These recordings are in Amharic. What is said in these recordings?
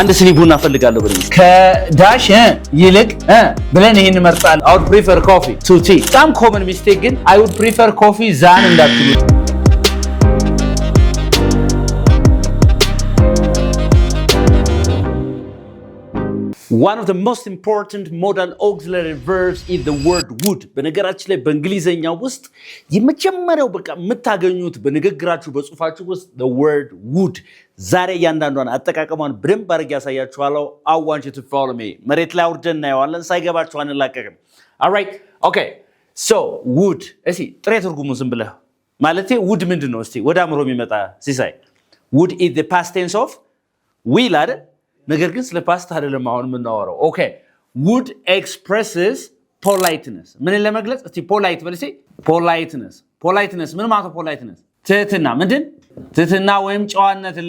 አንድ ስኒ ቡና ፈልጋለሁ ብለኝ ከዳሽ ይልቅ ብለን ይሄን መርጣል። I would prefer coffee to tea። በጣም ኮመን ሚስቴክ ግን I would prefer coffee ዛን እንዳትሉ። One of the most important modal auxiliary verbs is the word would። በነገራችን ላይ በእንግሊዘኛው ውስጥ የመጀመሪያው በቃ የምታገኙት በንግግራችሁ በጽሁፋችሁ ውስጥ the word would። ዛሬ ያንዳንዷን አጠቃቀሟን በደንብ አድርጌ ያሳያችኋለሁ። I want you to follow me። መሬት ላይ አውርደን እናየዋለን። ሳይገባችሁ አንላቀቅም። All right, okay. So would እሺ፣ ጥሬ ትርጉሙ ዝም ብለህ ማለቴ would ምንድነው? እስቲ ወደ አእምሮ የሚመጣ ሲሳይ would is the past tense of will አይደል? ነገር ግን ስለ ፓስት አይደለም አሁን የምናወራው። ኦኬ would expresses politeness ምን ለመግለጽ? እስቲ ፖላይት በልሴ politeness ምን ማለት ነው? politeness ትህትና ምንድን? ትህትና ወይም ጨዋነትን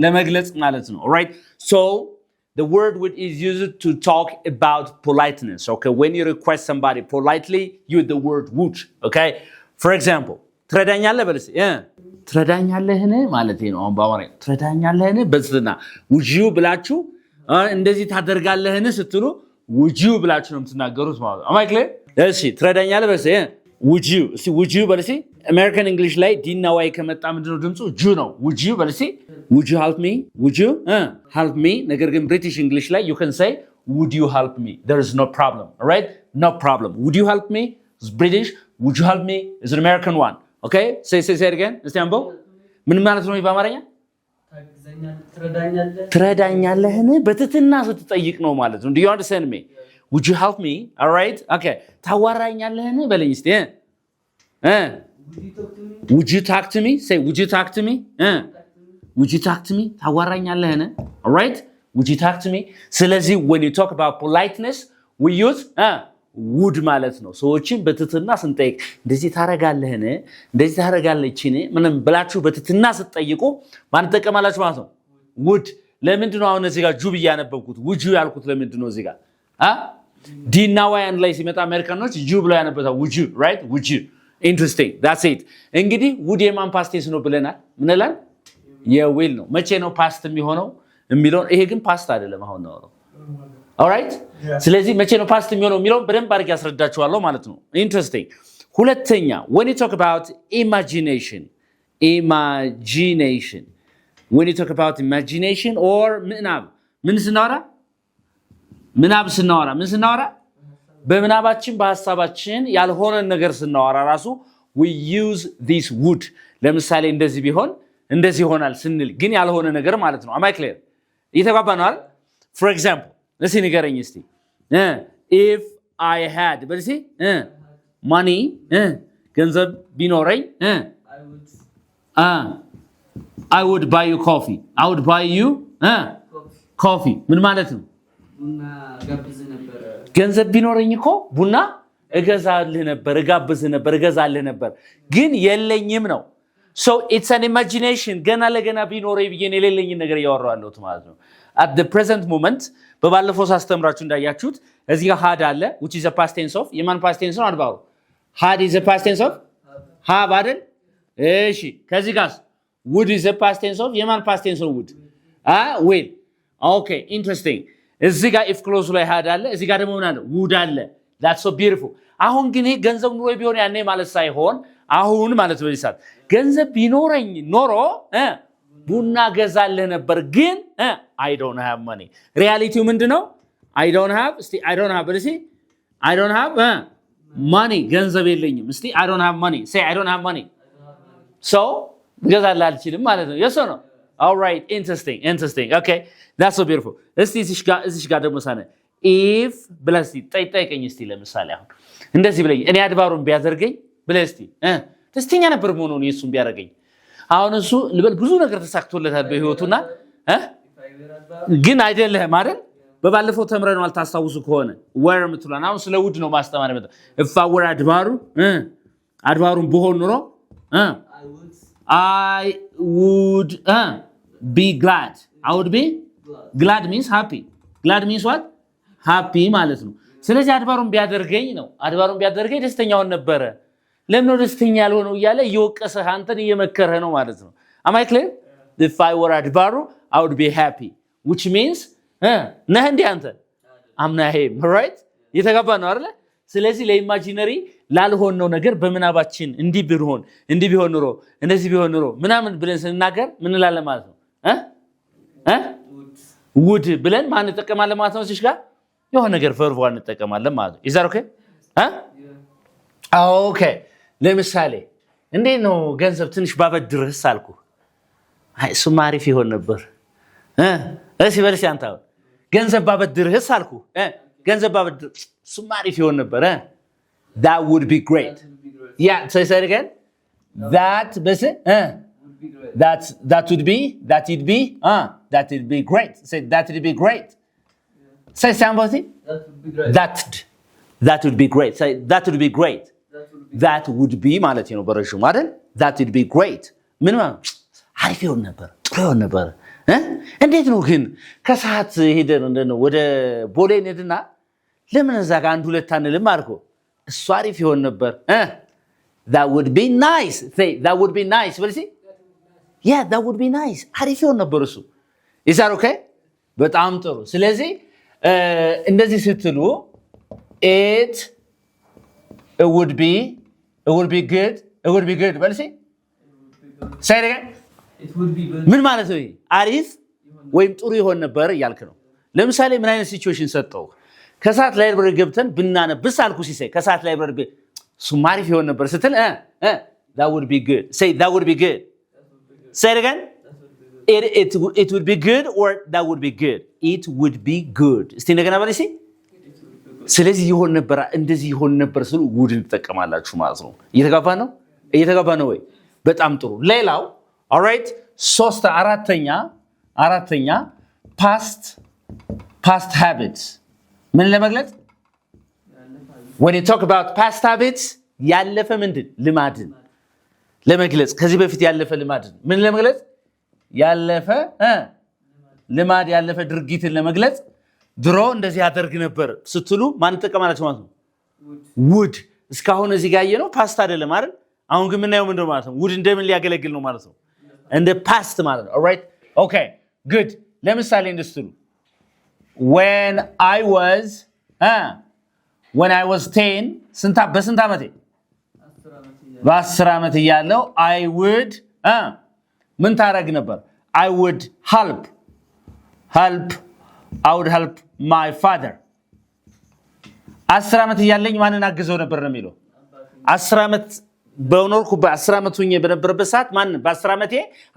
ለመግለጽ ማለት ነው። alright, so the word would is used to talk about politeness. Okay, when you request somebody politely, you use the word would. Okay, for example, ትረዳኛለህ በልሴ ትረዳኛለህን ማለት ነው። አሁን በአማርኛ ትረዳኛለህን በዝና would you ብላችሁ እንደዚህ ታደርጋለህን ስትሉ would you ብላችሁ ነው የምትናገሩት ማለት ነው። አማይክለ እሺ፣ ትረዳኛለህ በልሴ would you። እስቲ would you በልሴ አሜሪካን እንግሊሽ ላይ ዲና ዋይ ከመጣ ምንድነው ድምጹ? ጁ ነው። would you በልሴ would you help me? would you help me? ነገር ግን ብሪቲሽ እንግሊሽ ላይ you can say would you help me? There is no problem. All right, no problem. would you help me is British, would you help me is an American one. Okay, say it again. እስቲ አንበው። ምን ማለት ነው በአማርኛ? ትረዳኛለህን በትህትና ስትጠይቅ ነው ማለት ነው። Do you understand me? Would you help me? All right, okay. ታዋራኛለህን በለኝ እስቲ Would you talk to me? Say would you talk to me? Would you talk to me? ታዋራኛለህን? All right, would you talk to me? ስለዚህ when you talk about politeness we use would ማለት ነው። ሰዎችን በትህትና ስንጠይቅ እንደዚህ ታረጋለህን? እንደዚህ ታረጋለችን? ምንም ብላችሁ በትህትና ስትጠይቁ ማን ተጠቀማላችሁ ማለት ነው? would። ለምንድን ነው አሁን እዚህ ጋር ጁብ ያነበብኩት? would you ያልኩት ለምንድን ነው? እዚህ ጋር ዲና ዋይ አንድ ላይ ሲመጣ አሜሪካኖች ጁብ ላይ ያነበታው would you, right? would you. Interesting, that's it። እንግዲህ would የማን ፓስት ቴንስ ነው ብለናል? ምን ይላል? የዊል ነው። መቼ ነው ፓስት የሚሆነው የሚለው? ይሄ ግን ፓስት አይደለም አሁን ነው። All right? ስለዚህ መቼ ነው ፓስት የሚሆነው የሚለው በደንብ አድርጌ ያስረዳችኋለሁ ማለት ነው። Interesting። ሁለተኛ when you talk about imagination when you talk about imagination or ምን ስናወራ በምናባችን በሐሳባችን ያልሆነ ነገር ስናወራ ራሱ we use this would። ለምሳሌ እንደዚህ ቢሆን እንደዚህ ይሆናል ስንል ግን ያልሆነ ነገር ማለት ነው። am I clear? እየተግባባን ነው አይደል? For example let's see ንገረኝ እስቲ if I had but see money ገንዘብ ቢኖረኝ I would buy you coffee. I would buy you coffee ምን ማለት ነው? ቡና ጋብዝ ነበር። ገንዘብ ቢኖረኝ እኮ ቡና እገዛልህ ነበር ግን የለኝም ነው። So it's an imagination። ገና ለገና ቢኖረኝ ብዬ የሌለኝን ነገር ያወራለሁ ማለት ነው። At the present moment በባለፈው ሳስተምራችሁ እንዳያችሁት እዚህ ጋር had አለ which is a past tense of የማን past tense ነው? አድባሩ had is a past tense of have አይደል? እሺ ከዚህ ጋር would is a past tense of የማን past tense ነው? would will። Okay, interesting። እዚህ ጋር if clause ላይ had አለ፣ እዚህ ጋር ደግሞ ምን አለ? would አለ። That's so beautiful። አሁን ግን ይሄ ገንዘብ ኑሮ ቢሆን ያኔ ማለት ሳይሆን አሁን ማለት ነው። ይሳት ገንዘብ ቢኖረኝ ኖሮ ቡና ገዛልህ ነበር ግን I don't have money። ሪያሊቲው ምንድነው? I don't have money ገንዘብ የለኝም። እስቲ I don't have money say I don't have money so ገዛልህ አልችልም ማለት ነው። yes or no? all right, interesting. Okay, that's so beautiful። እስቲ እዚህ ጋር ደግሞ ሳነ if ብለህ ጠይቀኝ እስቲ ለምሳሌ አሁን እንደዚህ ብለኝ እኔ አድባሩን ቢያደርገኝ ብለህ እስቲ ደስተኛ ነበር መሆኑን እሱን ቢያደርገኝ አሁን እሱ ልበል ብዙ ነገር ተሳክቶለታል በህይወቱና ግን አይደለም አይደል? በባለፈው ተምረን አልታስታውሱ ከሆነ where ምትሉና አሁን ስለ ውድ ነው ማስተማር መጣ if I were አድባሩን ብሆን ኖሮ I would be glad. I would be glad means happy. Glad means what? Happy ማለት ነው። ስለዚህ አድባሩን ቢያደርገኝ ነው። አድባሩን ቢያደርገኝ ደስተኛውን ነበረ። ለምን ነው ደስተኛ ያልሆነው እያለ እየወቀሰህ አንተን እየመከረህ ነው ማለት ነው። Am I clear? If I were አድባሩ I would be happy which means ነህ እንዴ አንተ I'm not him right የተጋባ ነው አይደል ስለዚህ ለኢማጂነሪ ላልሆነው ነገር በመናባችን እንዲህ ቢሆን ኑሮ እንደዚህ ቢሆን ኑሮ ምናምን ብለን ስንናገር ምን እንላለን ማለት ነው would ብለን ማን እንጠቀማለን ማለት ነው እዚህ ጋር የሆነ ነገር verb እንጠቀማለን ማለት ነው is that okay okay ለምሳሌ እንዴት ነው ገንዘብ ትንሽ ባበድርህስ አልኩ አይ እሱማ አሪፍ ይሆን ነበር እሺ በልሽ አንተ ገንዘብ ባበድርህስ አልኩ ገንዘብ ባበድር እሱማ አሪፍ ይሆን ነበር that would be great yeah say it again that በስ that would be that would be great say that would be great say somebody that would be great say that would be great that would be ማለት ነው በረሽሙ አይደል that would be great ምን ማለት አሪፍ ይሆን ነበር ጥሩ ይሆን ነበር እንዴት ነው ግን ከሰዓት ሄደን እንደነው ወደ ቦሌ ሄድና ለምን እዛ ጋር አንድ ሁለት አንልም አልኩ እሱ አሪፍ ይሆን ነበር that would be nice say that would be nice በልሲ yeah that would be nice አሪፍ ይሆን ነበር እሱ is that okay በጣም ጥሩ ስለዚህ እንደዚህ ስትሉ it would be good በልሲ say it again it would be good ምን ማለት ነው አሪፍ ወይም ጥሩ ይሆን ነበር ያልክ ነው ለምሳሌ ምን አይነት ሲቹዌሽን ሰጠው ከሳት ላይብረሪ ገብተን ብናነብስ አልኩ ሲሰይ ከሳት ላይብረሪ ሱማሪፍ ይሆን ነበር ስትል that would be good say that would be good say it again it would be good or that would be good it would be good እስቲ እንደገና በለሲ ስለዚህ ይሆን ነበር እንደዚህ ይሆን ነበር ስሉ would እንጠቀማላችሁ ማለት ነው እየተጋባ ነው ወይ በጣም ጥሩ ሌላው all right አራተኛ past habits ምን ለመግለጽ when you talk about past habits ያለፈ ምንድን ልማድን ለመግለጽ ከዚህ በፊት ያለፈ ልማድን ምን ለመግለጽ ያለፈ ልማድ ያለፈ ድርጊትን ለመግለጽ ድሮ እንደዚህ ያደርግ ነበር ስትሉ ማን ተቀማላችሁ ማለት ነው would እስካሁን እዚህ ጋር ያየነው past አይደለም አይደል አሁን ግን ምን ነው ምንድነው ማለት ነው would እንደምን ሊያገለግል ነው ማለት ነው እንደ past ማለት ነው all right okay good ለምሳሌ እንደስትሉ when I was 10 በስንት ዓመቴ በ10 ዓመት እያለሁ I would ምን ታረግ ነበር I would help my father 10 ዓመት እያለኝ ማንን አግዘው ነበር ነው የሚለው 10 ዓመት በኖርኩ በ10 ዓመት ሆኜ በነበረበት ሰዓት ማን በ10 ዓመቴ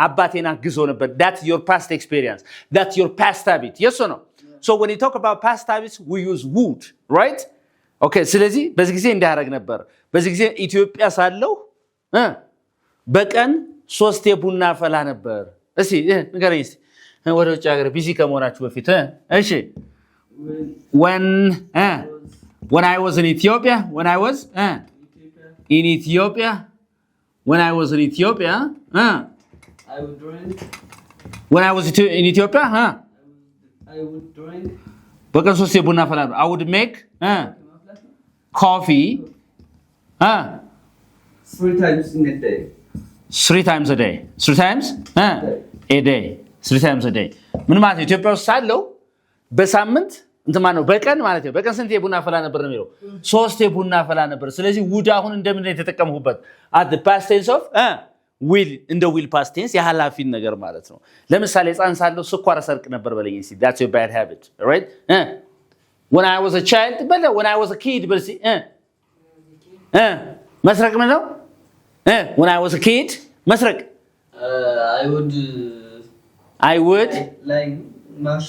አባቴን አግዘው ነበር that's your past experience that's your past habit yes or no so when you talk about past habits we use would right okay ስለዚህ በዚህ ጊዜ እንዲያረግ ነበር በዚህ ጊዜ ኢትዮጵያ ሳለው በቀን 3 የቡና ፈላ ነበር እሺ ንገረኝ እስቲ ወደ ውጭ ሀገር ቢዚ ከመሆናችሁ በፊት እሺ when I was in Ethiopia when I was in Ethiopia I would drink when I was in Ethiopia I would drink በቀን 3 የቡና ፈላ I would make coffee 3 times in a day 3 times a day 3 times a day 3 times a day ምን ማለት ነው ኢትዮጵያ ውስጥ ሳለው በሳምንት እንትማን ነው በቀን ማለት ነው በቀን ስንት የቡና ፈላ ነበር ነው የሚለው 3 የቡና ፈላ ነበር ስለዚህ would አሁን እንደምን ነው የተጠቀምኩበት at the past tense of will እንደ will past tense የሐላፊን ነገር ማለት ነው ለምሳሌ ህፃን ሳለው ስኳር ሰርቅ ነበር በለኝ እስቲ that's your bad habit right when I was a child when I was a kid በልሲ መስረቅ ምን ነው when I was a kid መስረቅ I would like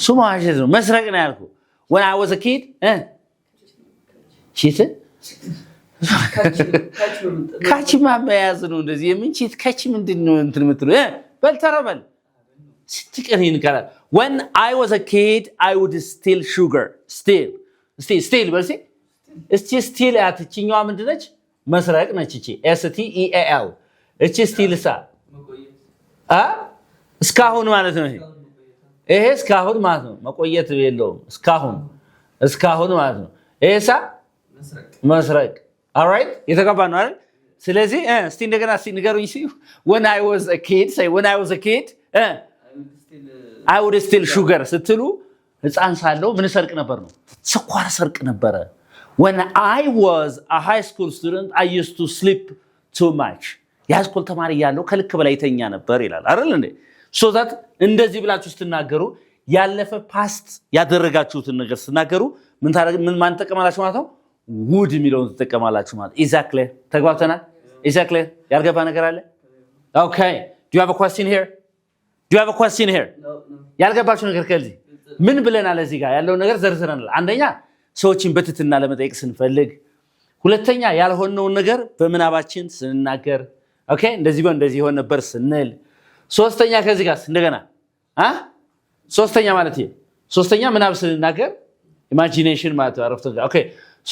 ሱማሽዝ ነው መስረቅ ነው ያልኩ when I was a kid cheat ካቺ ማመያዝ ነው እንደዚህ የምን cheat ካቺ ምንድነው እንትን የምትለው በልተረበል ስትቀሪን ካላ when I was a kid I would steal sugar steal በልሲ እስቲ steal አትችኛዋ ምንድነች መስረቅ ነች እቺ STEAL እቺ steal ሳ እስካሁን ማለት ነው ይሄ እስካሁን ማለት ነው መቆየት የለውም እስካሁን ማለት ነው ይሄሳ መስረቅ all right የተገባ ነው አይደል ስለዚህ እስቲ እንደገና እስቲ ንገሩኝ when I was a kid say when I was a kid I would steal I would steal sugar ስትሉ ህፃን ሳለሁ ምን ሰርቅ ነበር ነው ስኳር ሰርቅ ነበረ when I was a high school student I used to sleep too much የሃይስኩል ተማሪ ያለው ከልክ በላይ ተኛ ነበር ይላል አይደል እንዴ so that እንደዚህ ብላችሁ ስትናገሩ ያለፈ ፓስት ያደረጋችሁትን ነገር ስትናገሩ ምን ማን ተቀማላችሁ ማለት ነው would የሚለውን ተቀማላችሁ ማለት exactly ተግባብተናል exactly ያልገባ ነገር አለ okay do you have a question here do you have a question here No. ያልገባችሁ ነገር ከዚህ ምን ብለናል እዚህ ጋር ያለው ነገር ዘርዝረናል አንደኛ ሰዎችን በትትና ለመጠየቅ ስንፈልግ ሁለተኛ ያልሆነው ነገር በመናባችን ስንናገር ኦኬ እንደዚህ ሆነ ነበር ስንል ሶስተኛ ከዚህ ጋር እንደገና ሶስተኛ ማለት ይሄ ሶስተኛ ምናብ ስንናገር ኢማጂኔሽን ማለት አረፍተ ኦኬ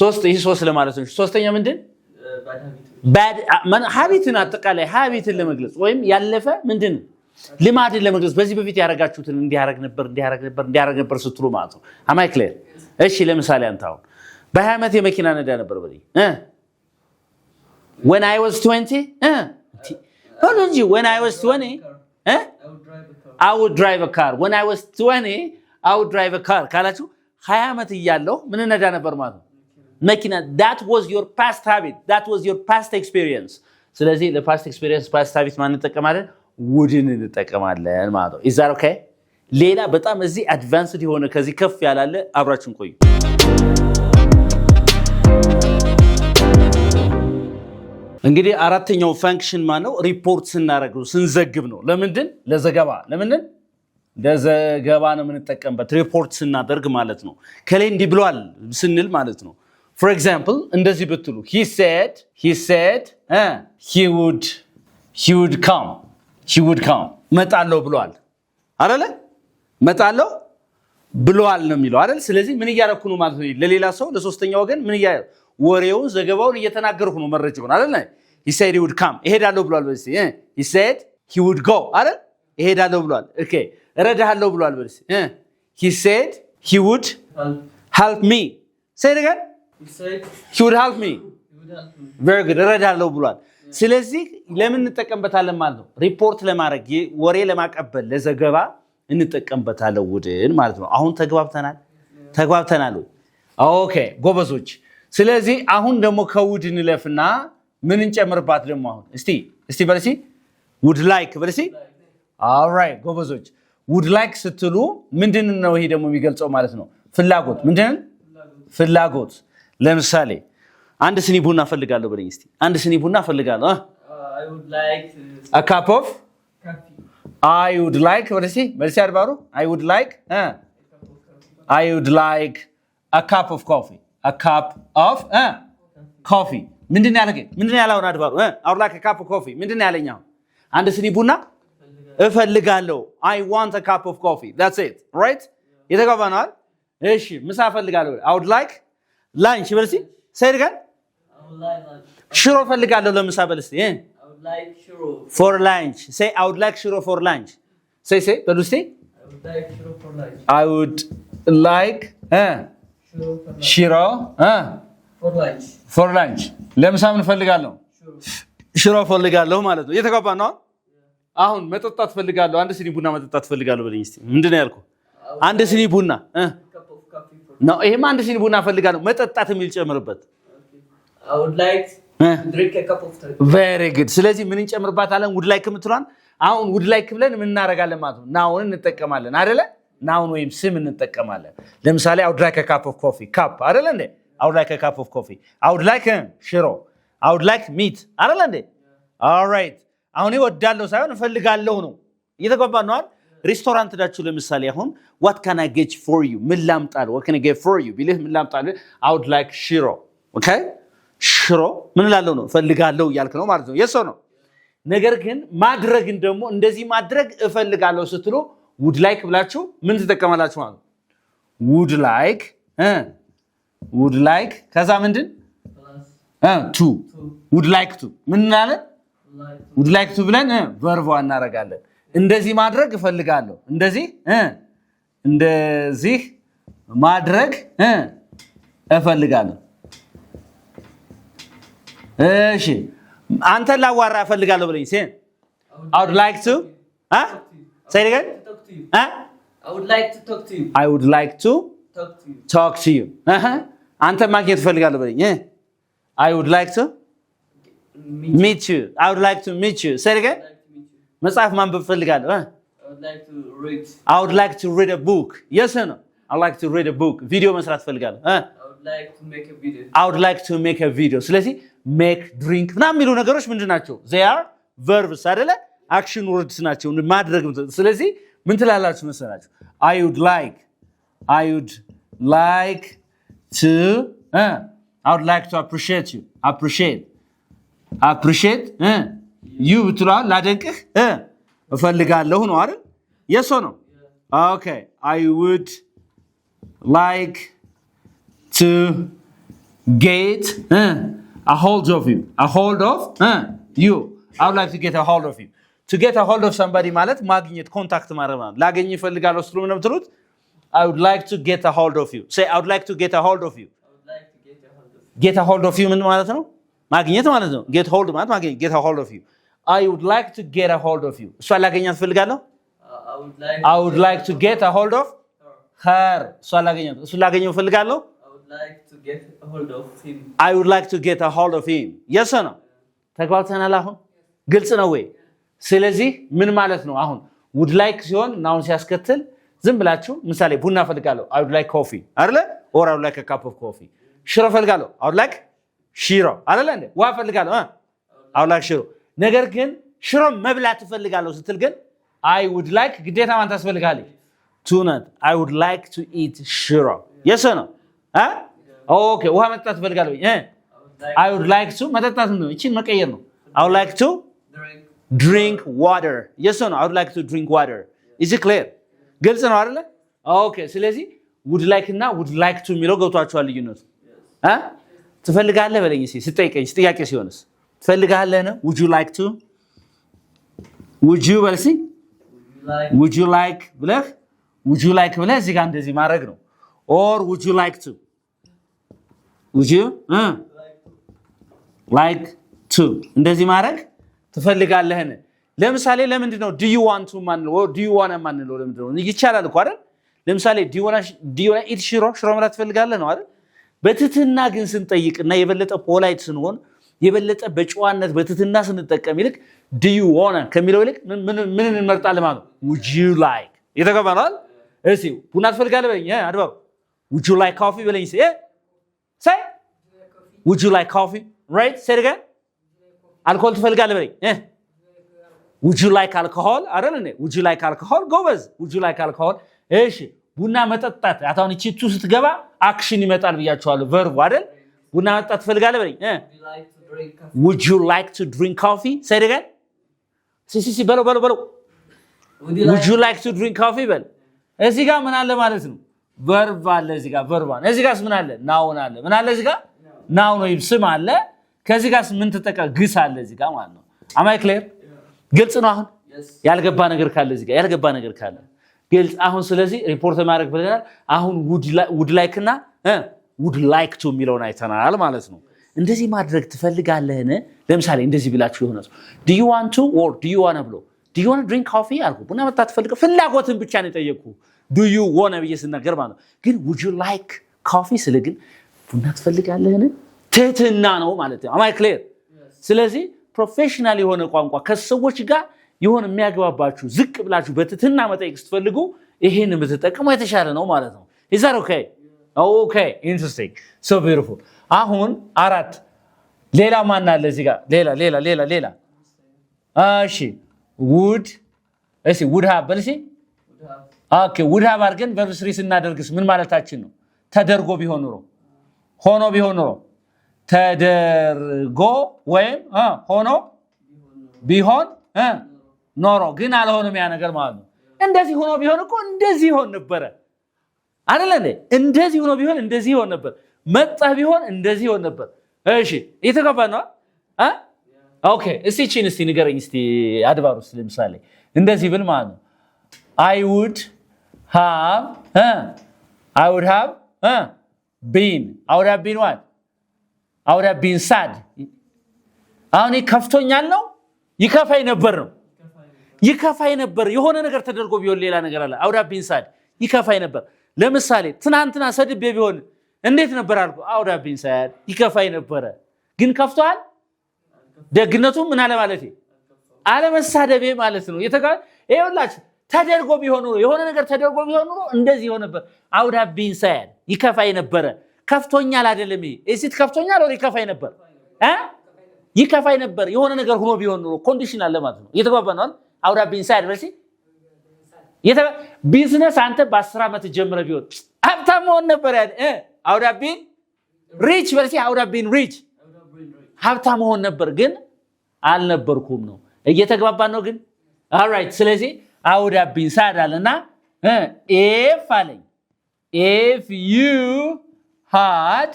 ሶስት ለማለት ነው ሶስተኛ ምንድን ባድ ሃቢትን አጠቃላይ ሃቢትን ለመግለጽ ወይም ያለፈ ምንድን ልማድን ለመግለጽ በዚህ በፊት ያረጋችሁትን እንዲያረግ ነበር ስትሉ ማለት ነው አማይ ክሊር እሺ ለምሳሌ አንታው በ20 ዓመት የመኪና ነዳ ነበር በዚህ when I was 20 when I was 20 I would drive a car when I was 20 I would drive a car ካላችሁ 20 ዓመት እያለሁ ምን ነዳ ነበር ማለት ነው መኪና that was your past habit that was your past experience ስለዚህ ለpast experience past habit ማን እንጠቀማለን ውድን እንጠቀማለን ማለት ነው is that okay ሌላ በጣም እዚህ advanced የሆነ ከዚህ ከፍ ያላለ አብራችሁን ቆዩ እንግዲህ አራተኛው ፈንክሽን ማነው ሪፖርት ስናረጋው ስንዘግብ ነው ለምንድን ለዘገባ ነው የምንጠቀምበት ሪፖርት ስናደርግ ማለት ነው ከሌ እንዲ ብሏል ስንል ማለት ነው for example እንደዚህ ብትሉ he said he would come መጣለው ብሏል አይደለ መጣለው ብሏል ነው የሚለው አይደል ስለዚህ ምን ያያረኩ ነው ማለት ነው ለሌላ ሰው ለሶስተኛ ወገን ምን ያያረ ወሬውን ዘገባውን እየተናገርኩ ነው መረጃውን አይደል he said he would come እሄዳለሁ ብሏል በዚህ he said he would go አይደል እሄዳለሁ ብሏል ኦኬ እረዳሃለሁ ብሏል በዚህ he said he would help me say it again he would help me very good እረዳሃለሁ ብሏል ስለዚህ ለምን እንጠቀምበታለን ማለት ነው ሪፖርት ለማድረግ ወሬ ለማቀበል ለዘገባ እንጠቀምበታለን ውድን ማለት ነው አሁን ተግባብተናል ኦኬ ጎበዞች ስለዚህ አሁን ደግሞ ከውድ እንለፍና ምን እንጨምርባት ደግሞ አሁን እስቲ በልሲ would like በልሲ all right ጎበዞች would like ስትሉ ምንድነው ይሄ ደግሞ የሚገልጸው ማለት ነው ፍላጎት ምንድነው ፍላጎት ለምሳሌ አንድ ስኒ ቡና ፈልጋለሁ በለኝ እስቲ አንድ ስኒ ቡና ፈልጋለሁ I would like a cup of coffee I would like በልሲ አድባሩ I would like a cup of coffee a cup of coffee ምንድነው ያለው አድባሩ I would like a cup of coffee ምንድነው ያለኛው አንድ ስኒ ቡና እፈልጋለሁ I want a cup of coffee that's it right የተጋባናል እሺ ምሳ እፈልጋለሁ I would like lunch በልሲ say it again I would like lunch ሽሮ እፈልጋለሁ ለምሳ በልሲ I would like shiro for lunch say I would like shiro for lunch say በሉሲ I would like shiro for lunch I would like shiro for lunch ለምሳ ምን ፈልጋለሁ ሽሮ ፈልጋለሁ ማለት ነው የተጋባ ነው አሁን መጠጣት ፈልጋለሁ አንድ ስኒ ቡና መጠጣት ፈልጋለሁ በለኝ እስቲ ምንድነው ያልኩ አንድ ስኒ ቡና ነው ይሄማ አንድ ስኒ ቡና ፈልጋለሁ መጠጣት የሚል ጨምርበት I would like to drink a cup of tea very good ስለዚህ ምን እንጨምርባታለን would like የምትሏን አሁን would like ብለን ምን እናረጋለን ማለት ነው ናውን እንጠቀማለን አይደለ ናውን ወይም ስም እንጠቀማለን ለምሳሌ I would like a cup of coffee cup አይደለ እንዴ I would like a cup of coffee I would like ሽሮ I would like meat አይደለ እንዴ all right አሁን ይወዳለው ሳይሆን እፈልጋለሁ ነው እየተገባን ነው አይደል ሬስቶራንት ዳችሁ ለምሳሌ አሁን what can I get for you ምን ላምጣልህ what can I get for you ቢልህ ምን ላምጣልህ I would like ሽሮ okay ሽሮ ምን ላለው ነው እፈልጋለሁ ያልክ ነው ማለት ነው የሶ ነው ነገር ግን ማድረግን ደግሞ እንደዚህ ማድረግ እፈልጋለሁ ስትሉ would like ብላችሁ ምን ተጠቀማላችሁ ማለት would like ከዛ ምንድን to would like to ምን አለ would like to ብለን verb እናረጋለን እንደዚህ ማድረግ እፈልጋለሁ እንደዚህ ማድረግ እፈልጋለሁ እሺ አንተ ላዋራ እፈልጋለሁ ብለኝ I would like to say it again I would like to talk to you. I would like to talk to you. አንተ ማግኘት ፈልጋለሁ በለኝ። I would like to meet you. I would like to meet you. Say it again. መጽሐፍ ማንበብ ፈልጋለሁ። I would like to read. I would like to read a book. Yes or no? I like to read a book. ቪዲዮ መስራት ፈልጋለሁ። I would like to make a video. I would like to make a video. ስለዚህ make, drink ምናምን የሚሉ ነገሮች ምንድን ናቸው? They are verbs አይደለ? Action words ናቸው ማድረግ። ስለዚህ ምን ትላላችሁ መሰላችሁ? I would like to I would like to appreciate you. Appreciate you ብትሏል ላደንቅህ እፈልጋለሁ ነው አይደል? Yes or no? Okay. I would like to get a hold of you. A hold of you. I would like to get a hold of you. To get a hold of somebody ማለት ማግኘት ኮንታክት ማድረግ ማለት ላገኝ እፈልጋለሁ ስትሉ ምን ብትሉት? I would like to get a hold of you. Say I would like to get a hold of you. I would like to get a hold of you. Get a hold of you ምን ማለት ነው? ማግኘት ማለት ነው። Get hold ማለት ማግኘት። Get a hold of you. I would like to get a hold of you. እሷ ላገኛት እፈልጋለሁ። I would like to get a hold of her. እሷ ላገኛት እሱ ላገኘው እፈልጋለሁ። I would like to get a hold of him. I would like to get a hold of him. Yes or no? ተግባብተናል አሁን? ግልጽ ነው ወይ? ስለዚህ ምን ማለት ነው አሁን would like ሲሆን ናውን ሲያስከትል ዝም ብላችሁ ምሳሌ ቡና ፈልጋለሁ I would like coffee አይደለ or I would like a cup of coffee ሽሮ ፈልጋለሁ I would like ሽሮ አይደለ እንዴ ውሃ ፈልጋለሁ I would like ሽሮ ነገር ግን ሽሮ መብላት ፈልጋለሁ ስትል ግን I would like ግዴታ ማን ታስፈልጋለህ to not I would like to eat ሽሮ yes or no okay ውሃ መጠጣት ፈልጋለሁ I would like to መጠጣት ነው እቺን መቀየር ነው I would like to drink water. Yes or no? I would like to drink water. Is it clear? ግልጽ ነው አይደለ? Okay. ስለዚህ would like እና would like to የሚለው ገብቷችኋል ልዩነቱ? ትፈልጋለህ በለኝ እስኪ ስጠይቀኝ ጥያቄ ሲሆንስ ትፈልጋለህ ነው? Would you like to? Would you በል እስኪ Would you like ብለህ Would you like ብለህ እዚህ ጋር እንደዚህ ማድረግ ነው. Or would you like to? Would you? Like to እንደዚህ ማድረግ ትፈልጋለህን ለምሳሌ ለምንድን ነው do you want to ማንለው do you want ማንለው ለምንድን ነው ይቻላል እኮ አይደል ለምሳሌ do you want eat ሽሮ ማለት ትፈልጋለህ ነው አይደል በትህትና ግን ስንጠይቅና የበለጠ ፖላይት ስንሆን የበለጠ በጨዋነት በትህትና ስንጠቀም ይልቅ do you want ከሚለው ይልቅ ምን እንመርጣለን ማለት would you like የተገባናል እሺ ቡና ትፈልጋለህ በለኝ አድባው would you like coffee በለኝ say would you like coffee right say it again alcohol ትፈልጋለህ በለኝ would you like alcohol አይደል እንዴ would you like alcohol ጎበዝ would you like alcohol እሺ ቡና መጠጣት አታውን እቺ ቱ ስትገባ አክሽን ይመጣል ብያችኋለሁ ቨርብ አይደል ቡና መጠጣት ትፈልጋለህ በለኝ would you like to drink coffee say it again ሲ በለው would you like to drink coffee በል እዚህ ጋር ምን አለ ማለት ነው ቨርብ አለ እዚህ ጋር ቨርባን እዚህ ጋርስ ምን አለ ናውን አለ ምን አለ እዚህ ጋር ናውን ነው ስም አለ ከዚህ ጋርስ ምን ተጠቃ ግስ አለ እዚህ ጋር ማለት ነው am I clear ግልጽ ነው አሁን ያልገባ ነገር ካለ እዚህ ጋር ያልገባ ነገር ካለ ግልጽ አሁን ስለዚህ ሪፖርት ማድረግ ፈልጋል አሁን would like እና would like to የሚለውን አይተናል ማለት ነው እንደዚህ ማድረግ ትፈልጋለህን ለምሳሌ እንደዚህ ብላችሁ ይሆናል do you want to or do you want to ብሎ do you want to drink coffee አልኩ ቡና መጣ ትፈልጋ ፍላጎትን ብቻ ነው የጠየቅኩ do you want to ብዬስናገር ማለት ነው ግን would you like coffee ስለግን ቡና ትፈልጋለህን ትህትና ነው ማለት ነው am I clear ስለዚህ ፕሮፌሽናል የሆነ ቋንቋ ከሰዎች ጋር የሆነ የሚያግባባችሁ ዝቅ ብላችሁ በትህትና መጠየቅ ስትፈልጉ ይሄን ብትጠቀሙ የተሻለ ነው ማለት ነው is that okay okay interesting so beautiful አሁን አራት ሌላ ማን አለ እዚህ ጋር ሌላ እሺ would have በልሲ okay would have አድርገን verb 3 ስናደርግስ ምን ማለታችን ነው ተደርጎ ቢሆን ኖሮ ሆኖ ቢሆን ኖሮ ተደርጎ ወይም ሆኖ ቢሆን ኖሮ ግን አልሆነም ያ ነገር ማለት ነው እንደዚህ ሆኖ ቢሆን እኮ እንደዚህ ይሆን ነበር አይደል እንዴ እንደዚህ ሆኖ ቢሆን እንደዚህ ይሆን ነበር መጣ ቢሆን እንደዚህ ይሆን ነበር እሺ የተገባና ኦኬ እስቲ ንገረኝ እስቲ አድባሩስ ለምሳሌ እንደዚህ ብል ማለት ነው I would have been what I would have been sad አሁን ይከፍቶኛል ነው ይከፋይ ነበር ነው ይከፋይ ነበር የሆነ ነገር ተደርጎ ቢሆን ሌላ ነገር አለ I would have been sad ይከፋይ ነበር ለምሳሌ ትናንትና ሰድቤ ቢሆን እንዴት ነበር አልኩ I would have been sad ይከፋይ ነበር ግን ከፍቷል ደግነቱ ምን አለ ማለት አለ መሳደቤ ማለት ነው ይኸውላችሁ ተደርጎ ቢሆን ነው የሆነ ነገር ተደርጎ ቢሆን ነው እንደዚህ ሆነ ነበር I would have been sad ይከፋይ ነበር ከፍቶኛል አይደለም እዚህ ከፍቶኛል ወይ ይከፋይ ነበር ይከፋይ ነበር የሆነ ነገር ሆኖ ቢሆን ነው ኮንዲሽን አለ ማለት ነው እየተባባናል I would have been sad በልሲ ቢዝነስ አንተ በ10 አመት ጀምረ ቢሆን ሀብታም ሆነ ነበር I would have been rich በልሲ I would have been rich ሀብታም ሆነ ነበር ግን አልነበርኩም ነው እየተግባባን ነው ግን all right ስለዚህ I would have been sad አለና if you had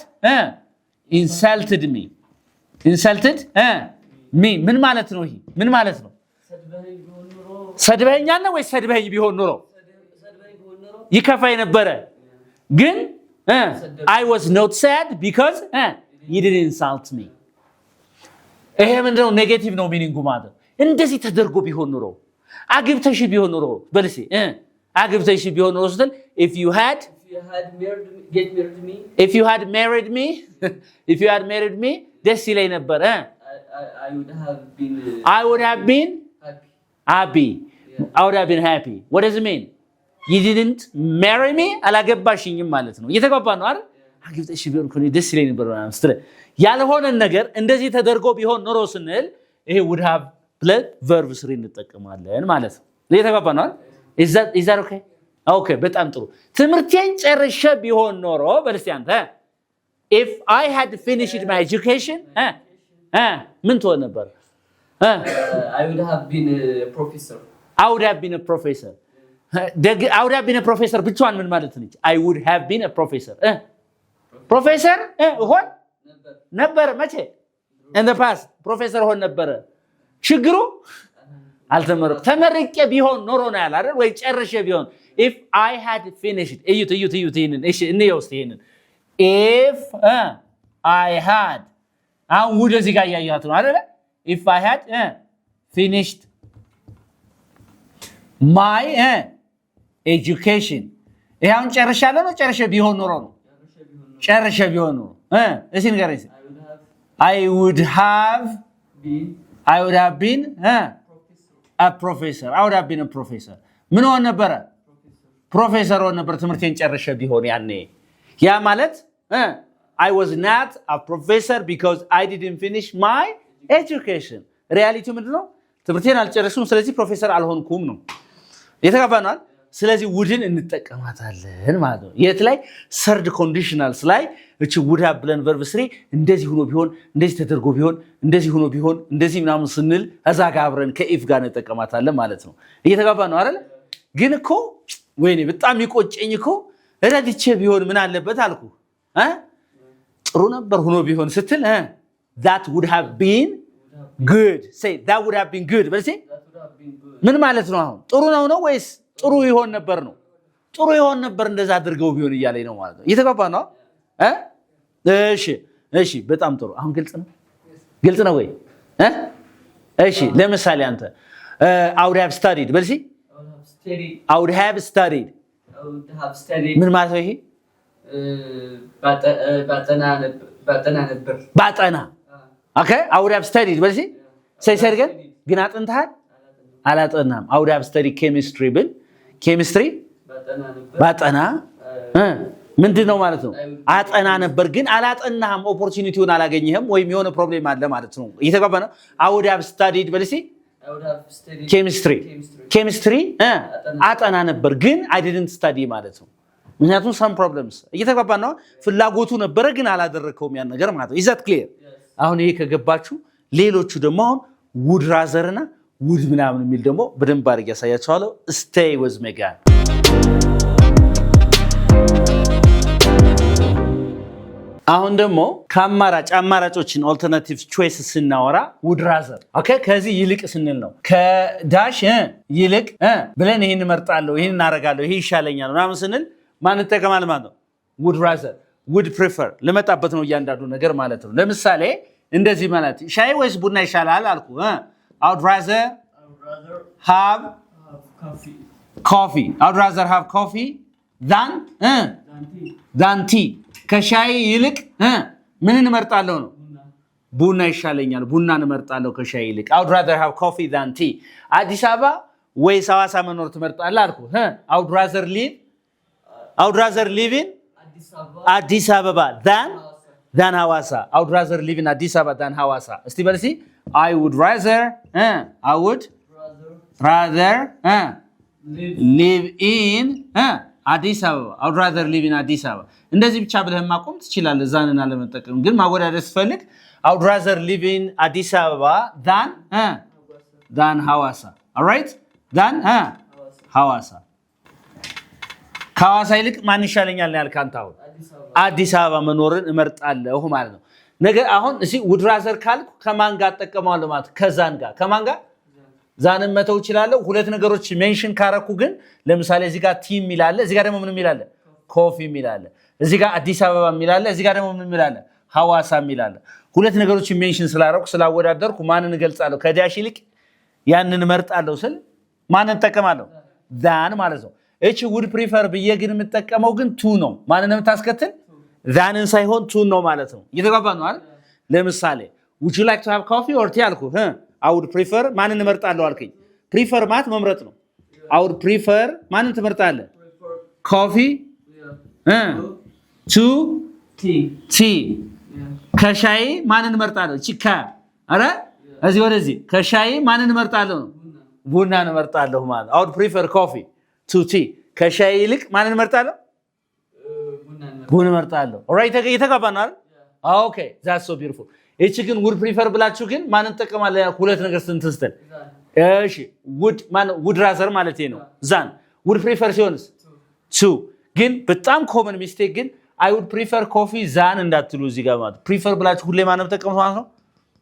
insulted me ምን ማለት ነው ይሄ ምን ማለት ነው ሰድበኸኛል ነው ወይ ሰድበኸኝ ቢሆን ኖሮ ይከፋይ ነበር ግን I was not sad because you didn't insult me ይሄ ምንድነው ኔጌቲቭ ነው ሚኒንጉ ማለት እንደዚህ ተደርጎ ቢሆን ኖሮ አግብተሽ ቢሆን ኖሮ በልሲ አግብተሽ ቢሆን ኖሮ ስትል if you had married me ደስ ይለኝ ነበር I would have been happy what does it mean you didn't marry me አላገባሽኝም ማለት ነው እየተግባባ ነው አይደል አግብተሽ ቢሆን ኮኔ ደስ ይለኝ ነበር ማለት ያልሆነ ነገር እንደዚህ ተደርጎ ቢሆን ኖሮ ስንል ይሄ would have plus verb 3 እንጠቀማለን ማለት ነው እየተግባባ ነው አይደል is that okay በጣም ጥሩ ትምርቴን ጨርሼ ቢሆን ኖሮ በልስ ያንተ if I had finished my education ምን ትሆን ነበር I would have been a professor I would have been a professor ብቻዋን ምን ማለት ነች I would have been a professor professor ሆን ነበር መቼ in the past professor ሆን ነበር ችግሩ አልተመረቀ ተመረቀ ቢሆን ኖሮ ነው ያለ አይደል ወይ ጨርሼ ቢሆን if I had finished እዩት ይሄንን እሺ እንየውስ ይሄንን if I had አሁን ወደዚህ ጋር ያያያት ነው አይደል if I had finished my education ይሄን ጨርሻለሁ ነው ጨርሼ ቢሆን ኖሮ ነው ጨርሼ ቢሆን ነው እሺ ንገረኝ I would have been a professor I would have been a professor ምን ሆነ ነበር ፕሮፌሰር ሆነ ነበር ትምርቴን ጨርሼ ቢሆን ያኔ ያ ማለት I was not a professor because I didn't finish my education reality ምንድነው ትምርቴን አልጨረስኩም ስለዚህ ፕሮፌሰር አልሆንኩም ነው የተጋባናል ስለዚህ ውድን እንጠቀማታለን ማለት ነው የት ላይ ሰርድ ኮንዲሽናልስ ላይ እቺ would have ብለን verb 3 እንደዚህ ሆኖ ቢሆን እንደዚህ ተደርጎ ቢሆን እንደዚህ ሆኖ ቢሆን እንደዚህ ምናምን ስንል እዛ ጋር አብረን ከኢፍ ጋር እንጠቀማታለን ማለት ነው እየተጋባናው አይደል ግን እኮ ወይኔ በጣም ይቆጨኝ እኮ ረድቼ ቢሆን ምን አለበት አልኩ ጥሩ ነበር ሆኖ ቢሆን ስትል that would have been good say that would have been good በልሲ ምን ማለት ነው አሁን ጥሩ ነው ወይስ ጥሩ ይሆን ነበር ነው ጥሩ ይሆን ነበር እንደዛ አድርገው ቢሆን ይያለኝ ነው ማለት ነው እየተጋባናው እሺ በጣም ጥሩ አሁን ግልጽ ነው ወይ እሺ ለምሳሌ አንተ I would have studied በልሲ I would have studied ምን ማለት ነው ይሄ ባጠና okay I would have studied በልሲ ሳይሰርገን ግን አጥንተሃል አላጠናም I would have studied chemistry ብል chemistry ባጠና ምንድነው ማለት ነው አጠና ነበር ግን አላጠናህም ኦፖርቹኒቲውን አላገኘህም ወይም የሆነ ፕሮብሌም አለ ማለት ነው እየተጋባና I would have studied በልሲ I would have studied chemistry አጠና ነበር ግን I didn't study ማለት ነው ምክንያቱም some problems እየተጋባና ፍላጎቱ ነበር ግን አላደረከውም ያን ነገር ማለት ነው is that clear አሁን ይሄ ከገባችሁ ሌሎቹ ደግሞ አሁን would rather እና would ምናምን የሚል ደግሞ በደንብ አድርጌ ያሳያችኋለሁ stay with me guys አሁን ደግሞ አማራጮችን alternative choices ስናወራ would rather okay ከዚህ ይልቅ ስንል ነው ከዳሽ ይልቅ ብለን ይሄን መርጣለሁ ይሄን እናረጋለሁ ይሄ ይሻለኛል ምናምን ስንል ማን ተከማል ማለት ነው would rather would prefer ለመጣበት ነው እያንዳንዱ ነገር ማለት ነው ለምሳሌ እንደዚህ ማለት ሻይ ወይስ ቡና ይሻላል አልኩ I would rather have coffee. coffee. I would rather have coffee than tea. ከሻይ ይልቅ ምን እንመርጣለሁ ነው? ቡና ይሻለኛል። ቡና እንመርጣለሁ ከሻይ ይልቅ። I would rather have coffee than tea. አዲስ አበባ ወይስ ሐዋሳ መኖር ትመርጣለህ አልኩ። I would rather live in አዲስ አበባ than ሐዋሳ. I would rather live in አዲስ አበባ than ሐዋሳ. እስቲ በል እስቲ I would rather live in አዲስ አበባ. I would rather live in አዲስ አበባ. እንደዚህ ብቻ ብለህ ማቆም ትችላለህ ዛንና ለመጠቀም ግን ማወዳደር ስትፈልግ I would rather live in አዲስ አበባ than ሐዋሳ. All right? than ሐዋሳ. ከሐዋሳ ይልቅ ማን ይሻለኛል ያልክ አንተ? አሁን አዲስ አበባ መኖርን እመርጣለሁ ማለት ነው። ነገር አሁን እሺ would rather ካልኩ ከማን ጋር ተጠቀማለሁ ማለት ከዛን ጋር ከማን ጋር ዛንን መተው ይችላል። ሁለት ነገሮች ሜንሽን ካረኩ ግን ለምሳሌ እዚህ ጋር ቲም ይላል እዚህ ጋር ደግሞ ምን ይላል ኮፊ ይላል እዚህ ጋር አዲስ አበባ ይላል እዚህ ጋር ደግሞ ምን ይላል ሐዋሳ ይላል። ሁለት ነገሮች ሜንሽን ስላረኩ ስላወዳደርኩ ማንን እገልጻለሁ ከዳሽ ይልቅ ያንን እመርጣለሁ ስል ማንን ተጠቀማለሁ ዛን ማለት ነው። እቺ would prefer ብዬ ግን የምጠቀመው ግን ቱ ነው። ማንን ነው የምታስከትል ዛንን ሳይሆን ቱ ነው ማለት ነው። እየተግባባን ነው አይደል? ለምሳሌ would you like to have coffee or tea አልኩ I would prefer ማንን እመርጣለሁ አልከኝ። prefer ማለት መምረጥ ነው። I would prefer ማንን ትመርጣለህ? coffee to tea. ከሻይ ማንን እመርጣለሁ? እቺ አረ እዚህ ወደዚህ ከሻይ ማንን እመርጣለሁ ነው? ቡናን እመርጣለሁ ማለት I would prefer coffee to tea. ከሻይ ይልቅ ማንን እመርጣለሁ? ቡና እመርጣለሁ። ኦልራይት የተጋባን አይደል? ኦኬ that's so beautiful. እቺ ግን would prefer ብላችሁ ግን ማንን ተጠቀማለህ? ሁለት ነገር ስትል እሺ would rather ማለት ነው ዛን would prefer ሲሆንስ to ግን በጣም ኮመን ሚስቴክ ግን I would prefer coffee ዛን እንዳትሉ እዚህ ጋር ማለት prefer ብላችሁ ሁሌ ማንን ተጠቀሙት ማለት ነው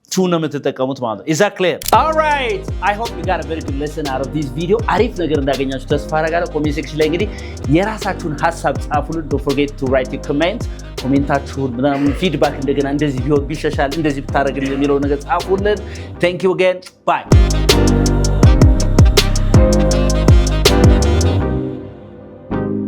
to ነው የምትጠቀሙት ማለት ነው። is that clear? all right I hope you got a very good lesson out of this video. አሪፍ ነገር እንዳገኛችሁ ተስፋ አደርጋለሁ። ኮሜንት ሴክሽን ላይ እንግዲህ የራሳችሁን ሐሳብ ጻፉልን። don't forget to write your comment. ኮሜንታችሁን ምናምን ፊድባክ እንደገና እንደዚህ ቢሆን ቢሻሻል እንደዚህ ብታረግልን የሚለው ነገር ጻፉልን። thank you again. bye